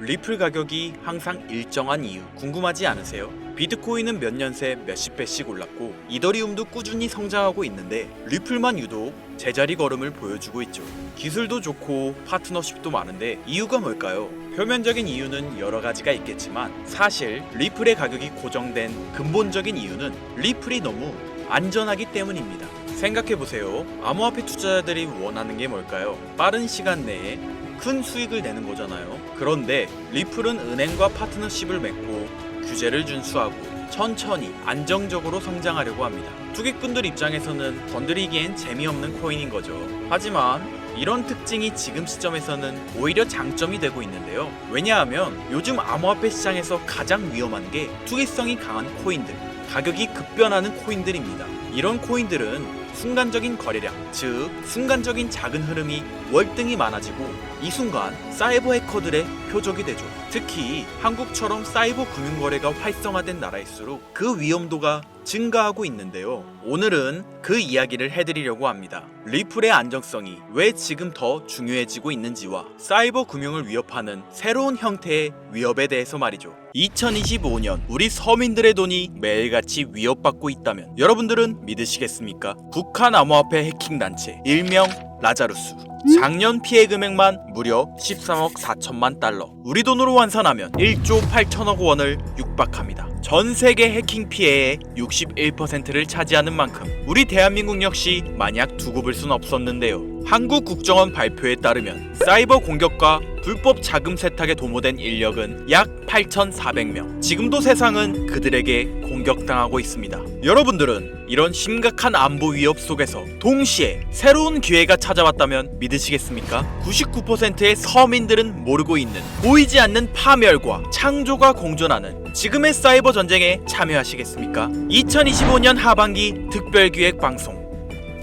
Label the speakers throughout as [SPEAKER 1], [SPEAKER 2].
[SPEAKER 1] 리플 가격이 항상 일정한 이유 궁금하지 않으세요? 비트코인은 몇 년 새 몇십 배씩 올랐고 이더리움도 꾸준히 성장하고 있는데 리플만 유독 제자리 걸음을 보여주고 있죠. 기술도 좋고 파트너십도 많은데 이유가 뭘까요? 표면적인 이유는 여러 가지가 있겠지만 사실 리플의 가격이 고정된 근본적인 이유는 리플이 너무 안전하기 때문입니다. 생각해보세요. 암호화폐 투자자들이 원하는 게 뭘까요? 빠른 시간 내에 큰 수익을 내는 거잖아요. 그런데 리플은 은행과 파트너십을 맺고 규제를 준수하고 천천히 안정적으로 성장하려고 합니다. 투기꾼들 입장에서는 건드리기엔 재미없는 코인인 거죠. 하지만 이런 특징이 지금 시점에서는 오히려 장점이 되고 있는데요. 왜냐하면 요즘 암호화폐 시장에서 가장 위험한 게 투기성이 강한 코인들, 가격이 급변하는 코인들입니다. 이런 코인들은 순간적인 거래량, 즉 순간적인 작은 흐름이 월등히 많아지고 이 순간 사이버 해커들의 표적이 되죠. 특히 한국처럼 사이버 금융거래가 활성화된 나라일수록 그 위험도가 증가하고 있는데요. 오늘은 그 이야기를 해드리려고 합니다. 리플의 안정성이 왜 지금 더 중요해지고 있는지와 사이버 금융을 위협하는 새로운 형태의 위협에 대해서 말이죠. 2025년 우리 서민들의 돈이 매일같이 위협받고 있다면 여러분들은 믿으시겠습니까? 북한 암호화폐 해킹 단체 일명 라자루스, 작년 피해 금액만 무려 13억 4천만 달러, 우리 돈으로 환산하면 1조 8천억 원을 육박합니다. 전 세계 해킹 피해의 61%를 차지하는 만큼 우리 대한민국 역시 마냥 두고 볼 순 없었는데요. 한국 국정원 발표에 따르면 사이버 공격과 불법 자금 세탁에 도모된 인력은 약 8,400명. 지금도 세상은 그들에게 공격당하고 있습니다. 여러분들은 이런 심각한 안보 위협 속에서 동시에 새로운 기회가 찾아왔다면 믿으시겠습니까? 99%의 서민들은 모르고 있는 보이지 않는 파멸과 창조가 공존하는 지금의 사이버 전쟁에 참여하시겠습니까? 2025년 하반기 특별기획 방송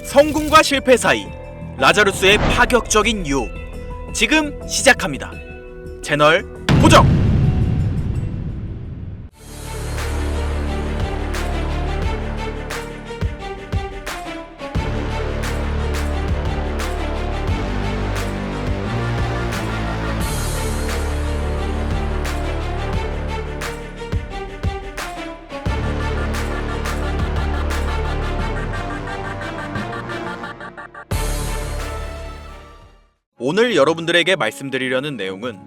[SPEAKER 1] 성공과 실패 사이 라자루스의 파격적인 유혹 지금 시작합니다. 채널 고정! 오늘 여러분들에게 말씀드리려는 내용은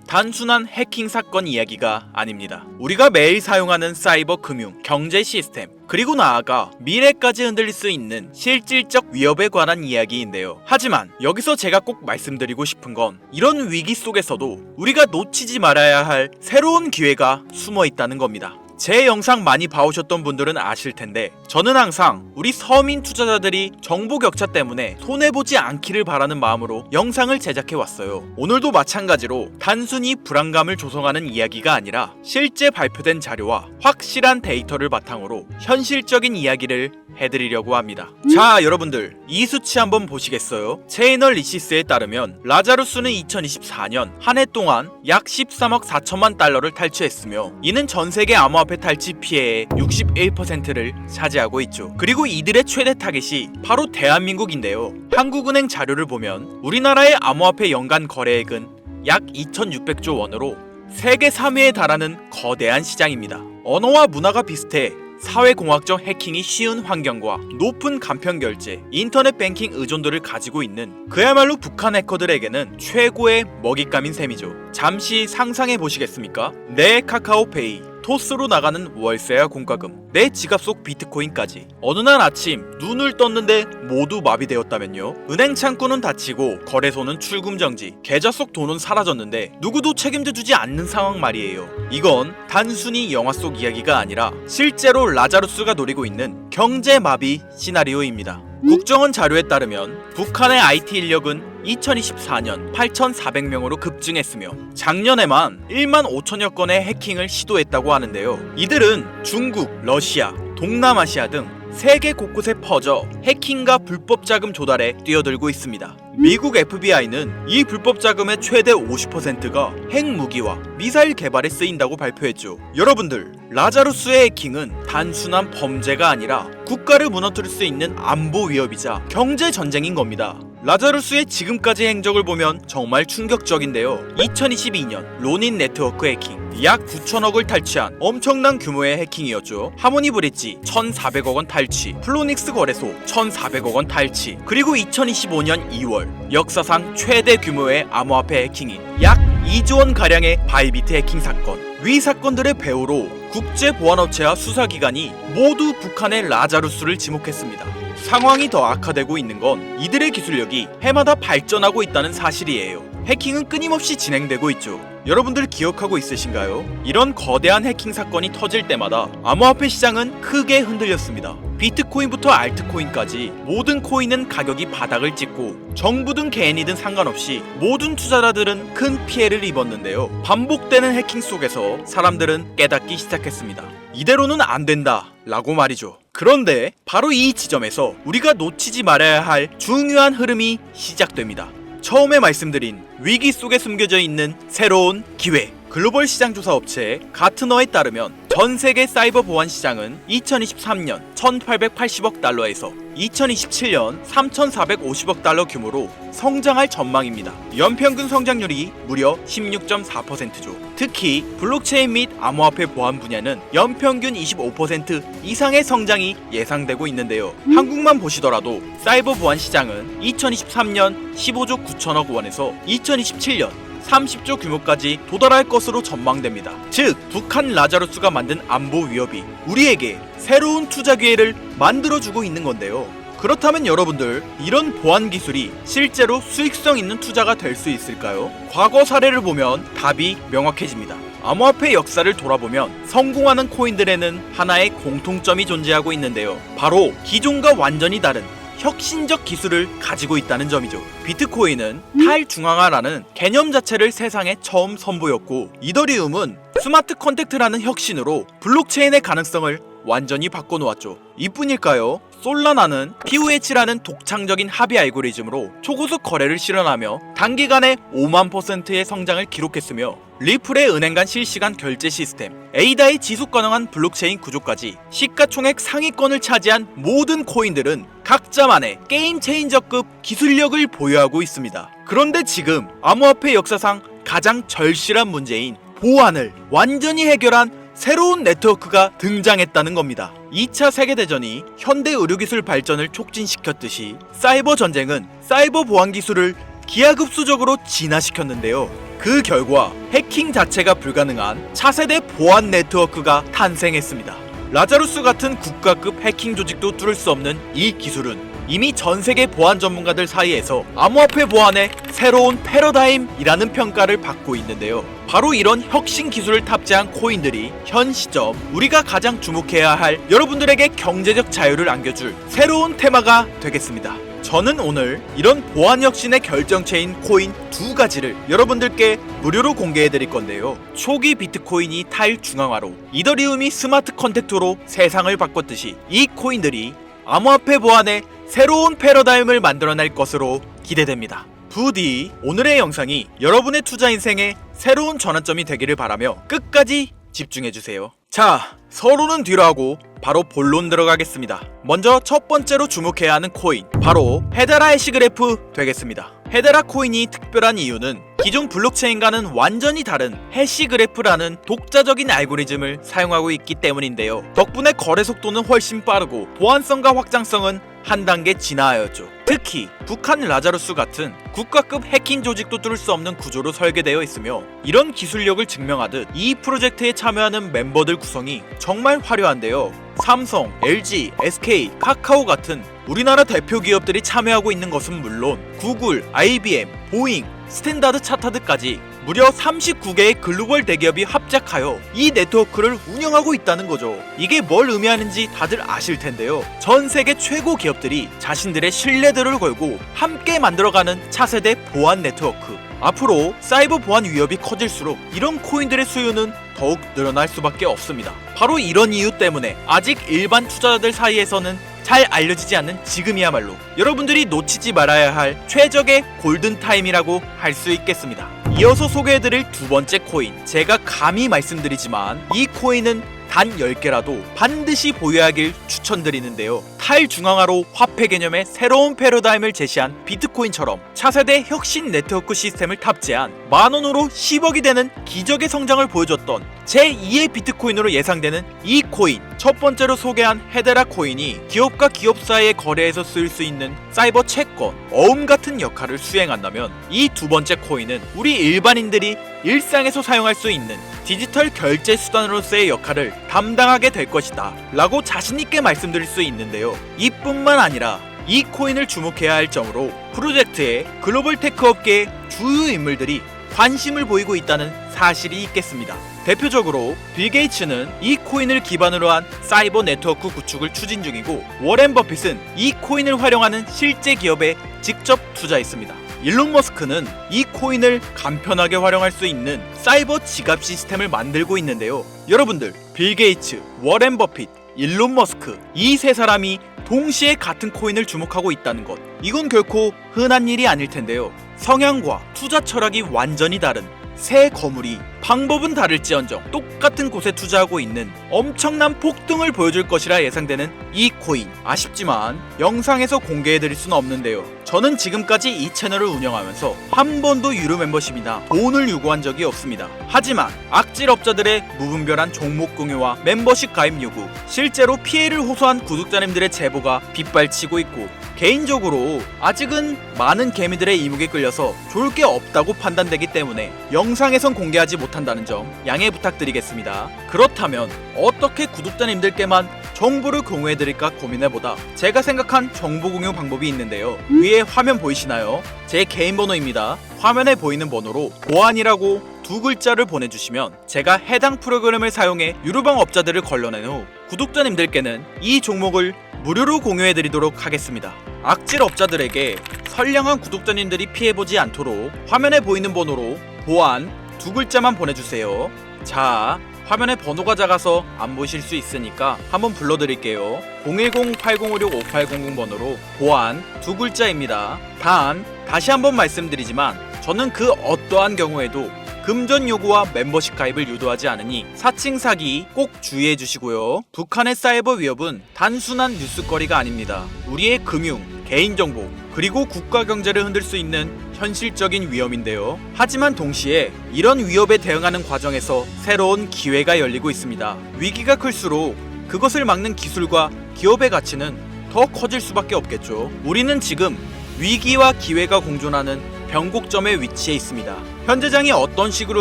[SPEAKER 1] 단순한 해킹 사건 이야기가 아닙니다. 우리가 매일 사용하는 사이버 금융, 경제 시스템, 그리고 나아가 미래까지 흔들릴 수 있는 실질적 위협에 관한 이야기인데요. 하지만 여기서 제가 꼭 말씀드리고 싶은 건 이런 위기 속에서도 우리가 놓치지 말아야 할 새로운 기회가 숨어 있다는 겁니다. 제 영상 많이 봐오셨던 분들은 아실 텐데 저는 항상 우리 서민 투자자들이 정보 격차 때문에 손해보지 않기를 바라는 마음으로 영상을 제작해왔어요. 오늘도 마찬가지로 단순히 불안감을 조성하는 이야기가 아니라 실제 발표된 자료와 확실한 데이터를 바탕으로 현실적인 이야기를 해드리려고 합니다. 자, 여러분들 이 수치 한번 보시겠어요? 체이널리시스에 따르면 라자루스는 2024년 한 해 동안 약 13억 4천만 달러를 탈취했으며 이는 전세계 암호화폐 탈취 피해의 61%를 차지하고 있죠. 그리고 이들의 최대 타겟이 바로 대한민국인데요. 한국은행 자료를 보면 우리나라의 암호화폐 연간 거래액은 약 2,600조 원으로 세계 3위에 달하는 거대한 시장입니다. 언어와 문화가 비슷해 사회공학적 해킹이 쉬운 환경과 높은 간편 결제, 인터넷 뱅킹 의존도를 가지고 있는 그야말로 북한 해커들에게는 최고의 먹잇감인 셈이죠. 잠시 상상해 보시겠습니까? 내 카카오페이, 토스로 나가는 월세와 공과금, 내 지갑 속 비트코인까지 어느 날 아침 눈을 떴는데 모두 마비되었다면요? 은행 창구는 닫히고 거래소는 출금 정지, 계좌 속 돈은 사라졌는데 누구도 책임져주지 않는 상황 말이에요. 이건 단순히 영화 속 이야기가 아니라 실제로 라자루스가 노리고 있는 경제 마비 시나리오입니다. 국정원 자료에 따르면 북한의 IT 인력은 2024년 8,400명으로 급증했으며 작년에만 1만 5천여 건의 해킹을 시도했다고 하는데요. 이들은 중국, 러시아, 동남아시아 등 세계 곳곳에 퍼져 해킹과 불법 자금 조달에 뛰어들고 있습니다. 미국 FBI는 이 불법 자금의 최대 50%가 핵무기와 미사일 개발에 쓰인다고 발표했죠. 여러분들, 라자루스의 해킹은 단순한 범죄가 아니라 국가를 무너뜨릴 수 있는 안보 위협이자 경제 전쟁인 겁니다. 라자루스의 지금까지 행적을 보면 정말 충격적인데요. 2022년 로닌 네트워크 해킹, 약 9천억을 탈취한 엄청난 규모의 해킹이었죠. 하모니 브릿지 1,400억 원 탈취, 플로닉스 거래소 1,400억 원 탈취, 그리고 2025년 2월 역사상 최대 규모의 암호화폐 해킹인 약 2조 원 가량의 바이비트 해킹 사건. 위 사건들의 배후로 국제보안업체와 수사기관이 모두 북한의 라자루스를 지목했습니다. 상황이 더 악화되고 있는 건 이들의 기술력이 해마다 발전하고 있다는 사실이에요. 해킹은 끊임없이 진행되고 있죠. 여러분들 기억하고 있으신가요? 이런 거대한 해킹 사건이 터질 때마다 암호화폐 시장은 크게 흔들렸습니다. 비트코인부터 알트코인까지 모든 코인은 가격이 바닥을 찍고 정부든 개인이든 상관없이 모든 투자자들은 큰 피해를 입었는데요. 반복되는 해킹 속에서 사람들은 깨닫기 시작했습니다. 이대로는 안 된다 라고 말이죠. 그런데 바로 이 지점에서 우리가 놓치지 말아야 할 중요한 흐름이 시작됩니다. 처음에 말씀드린 위기 속에 숨겨져 있는 새로운 기회. 글로벌 시장 조사 업체 가트너에 따르면 전 세계 사이버 보안 시장은 2023년 1,880억 달러에서 2027년 3,450억 달러 규모로 성장할 전망입니다. 연평균 성장률이 무려 16.4%죠. 특히 블록체인 및 암호화폐 보안 분야는 연평균 25% 이상의 성장이 예상되고 있는데요. 한국만 보시더라도 사이버 보안 시장은 2023년 15조 9천억 원에서 2027년 30조 규모까지 도달할 것으로 전망됩니다. 즉, 북한 라자루스가 만든 안보 위협이 우리에게 새로운 투자 기회를 만들어주고 있는 건데요. 그렇다면 여러분들, 이런 보안 기술이 실제로 수익성 있는 투자가 될 수 있을까요? 과거 사례를 보면 답이 명확해집니다. 암호화폐 역사를 돌아보면 성공하는 코인들에는 하나의 공통점이 존재하고 있는데요. 바로 기존과 완전히 다른 혁신적 기술을 가지고 있다는 점이죠. 비트코인은 탈중앙화라는 개념 자체를 세상에 처음 선보였고, 이더리움은 스마트 컨택트라는 혁신으로 블록체인의 가능성을 완전히 바꿔놓았죠. 이뿐일까요? 솔라나는 POH라는 독창적인 합의 알고리즘으로 초고속 거래를 실현하며 단기간에 5만%의 성장을 기록했으며, 리플의 은행 간 실시간 결제 시스템, 에이다의 지속 가능한 블록체인 구조까지 시가총액 상위권을 차지한 모든 코인들은 각자만의 게임 체인저급 기술력을 보유하고 있습니다. 그런데 지금 암호화폐 역사상 가장 절실한 문제인 보안을 완전히 해결한 새로운 네트워크가 등장했다는 겁니다. 2차 세계대전이 현대 의료기술 발전을 촉진시켰듯이 사이버 전쟁은 사이버 보안 기술을 기하급수적으로 진화시켰는데요. 그 결과 해킹 자체가 불가능한 차세대 보안 네트워크가 탄생했습니다. 라자루스 같은 국가급 해킹 조직도 뚫을 수 없는 이 기술은 이미 전 세계 보안 전문가들 사이에서 암호화폐 보안의 새로운 패러다임이라는 평가를 받고 있는데요. 바로 이런 혁신 기술을 탑재한 코인들이 현 시점 우리가 가장 주목해야 할 여러분들에게 경제적 자유를 안겨줄 새로운 테마가 되겠습니다. 저는 오늘 이런 보안 혁신의 결정체인 코인 두 가지를 여러분들께 무료로 공개해드릴 건데요. 초기 비트코인이 탈중앙화로 이더리움이 스마트 컨택트로 세상을 바꿨듯이 이 코인들이 암호화폐 보안의 새로운 패러다임을 만들어낼 것으로 기대됩니다. 부디 오늘의 영상이 여러분의 투자 인생에 새로운 전환점이 되기를 바라며 끝까지 집중해주세요. 자, 서로는 뒤로 하고 바로 본론 들어가겠습니다. 먼저 첫 번째로 주목해야 하는 코인, 바로 헤데라 해시그래프 되겠습니다. 헤데라 코인이 특별한 이유는 기존 블록체인과는 완전히 다른 해시그래프라는 독자적인 알고리즘을 사용하고 있기 때문인데요. 덕분에 거래 속도는 훨씬 빠르고 보안성과 확장성은 한 단계 진화하였죠. 특히 북한 라자루스 같은 국가급 해킹 조직도 뚫을 수 없는 구조로 설계되어 있으며, 이런 기술력을 증명하듯 이 프로젝트에 참여하는 멤버들 구성이 정말 화려한데요. 삼성, LG, SK, 카카오 같은 우리나라 대표 기업들이 참여하고 있는 것은 물론 구글, IBM, 보잉, 스탠다드 차타드까지 무려 39개의 글로벌 대기업이 합작하여 이 네트워크를 운영하고 있다는 거죠. 이게 뭘 의미하는지 다들 아실 텐데요. 전 세계 최고 기업들이 자신들의 신뢰도를 걸고 함께 만들어가는 차세대 보안 네트워크. 앞으로 사이버 보안 위협이 커질수록 이런 코인들의 수요는 더욱 늘어날 수밖에 없습니다. 바로 이런 이유 때문에 아직 일반 투자자들 사이에서는 잘 알려지지 않는 지금이야말로 여러분들이 놓치지 말아야 할 최적의 골든타임이라고 할 수 있겠습니다. 이어서 소개해드릴 두 번째 코인, 제가 감히 말씀드리지만 이 코인은 단 10개라도 반드시 보유하길 추천드리는데요. 탈중앙화로 화폐 개념의 새로운 패러다임을 제시한 비트코인처럼 차세대 혁신 네트워크 시스템을 탑재한 만원으로 10억이 되는 기적의 성장을 보여줬던 제2의 비트코인으로 예상되는 이 코인. 첫 번째로 소개한 헤데라 코인이 기업과 기업 사이의 거래에서 쓸 수 있는 사이버 채권, 어음 같은 역할을 수행한다면, 이 두 번째 코인은 우리 일반인들이 일상에서 사용할 수 있는 디지털 결제 수단으로서의 역할을 담당하게 될 것이다 라고 자신있게 말씀드릴 수 있는데요. 이뿐만 아니라 이 코인을 주목해야 할 점으로 프로젝트에 글로벌 테크 업계의 주요 인물들이 관심을 보이고 있다는 사실이 있겠습니다. 대표적으로 빌 게이츠는 이 코인을 기반으로 한 사이버 네트워크 구축을 추진 중이고, 워렌 버핏은 이 코인을 활용하는 실제 기업에 직접 투자했습니다. 일론 머스크는 이 코인을 간편하게 활용할 수 있는 사이버 지갑 시스템을 만들고 있는데요. 여러분들, 빌 게이츠, 워렌 버핏, 일론 머스크, 이 세 사람이 동시에 같은 코인을 주목하고 있다는 것, 이건 결코 흔한 일이 아닐 텐데요. 성향과 투자 철학이 완전히 다른 새 거물이 방법은 다를지언정 똑같은 곳에 투자하고 있는 엄청난 폭등을 보여줄 것이라 예상되는 이 코인. 아쉽지만 영상에서 공개해드릴 수는 없는데요. 저는 지금까지 이 채널을 운영하면서 한 번도 유료 멤버십이나 돈을 요구한 적이 없습니다. 하지만 악질업자들의 무분별한 종목 공유와 멤버십 가입 요구, 실제로 피해를 호소한 구독자님들의 제보가 빗발치고 있고, 개인적으로 아직은 많은 개미들의 이목에 끌려서 좋을 게 없다고 판단되기 때문에 영상에선 공개하지 못한다는 점 양해 부탁드리겠습니다. 그렇다면 어떻게 구독자님들께만 정보를 공유해드릴까 고민해보다 제가 생각한 정보 공유 방법이 있는데요. 위에 화면 보이시나요? 제 개인 번호입니다. 화면에 보이는 번호로 보안이라고 두 글자를 보내주시면 제가 해당 프로그램을 사용해 유료방 업자들을 걸러낸 후 구독자님들께는 이 종목을 무료로 공유해드리도록 하겠습니다. 악질 업자들에게 선량한 구독자님들이 피해보지 않도록 화면에 보이는 번호로 보안 두 글자만 보내주세요. 자, 화면에 번호가 작아서 안 보실 수 있으니까 한번 불러드릴게요. 010-8056-5800 번호로 보안 두 글자입니다. 단, 다시 한번 말씀드리지만 저는 그 어떠한 경우에도 금전 요구와 멤버십 가입을 유도하지 않으니 사칭 사기 꼭 주의해 주시고요. 북한의 사이버 위협은 단순한 뉴스거리가 아닙니다. 우리의 금융, 개인정보, 그리고 국가 경제를 흔들 수 있는 현실적인 위험인데요. 하지만 동시에 이런 위협에 대응하는 과정에서 새로운 기회가 열리고 있습니다. 위기가 클수록 그것을 막는 기술과 기업의 가치는 더 커질 수밖에 없겠죠. 우리는 지금 위기와 기회가 공존하는 변곡점에 위치해 있습니다. 현재장이 어떤 식으로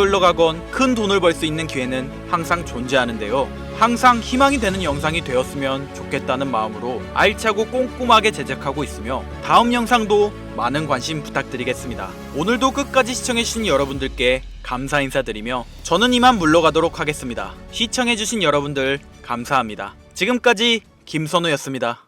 [SPEAKER 1] 흘러가건 큰 돈을 벌 수 있는 기회는 항상 존재하는데요. 항상 희망이 되는 영상이 되었으면 좋겠다는 마음으로 알차고 꼼꼼하게 제작하고 있으며, 다음 영상도 많은 관심 부탁드리겠습니다. 오늘도 끝까지 시청해주신 여러분들께 감사 인사드리며 저는 이만 물러가도록 하겠습니다. 시청해주신 여러분들 감사합니다. 지금까지 김선우였습니다.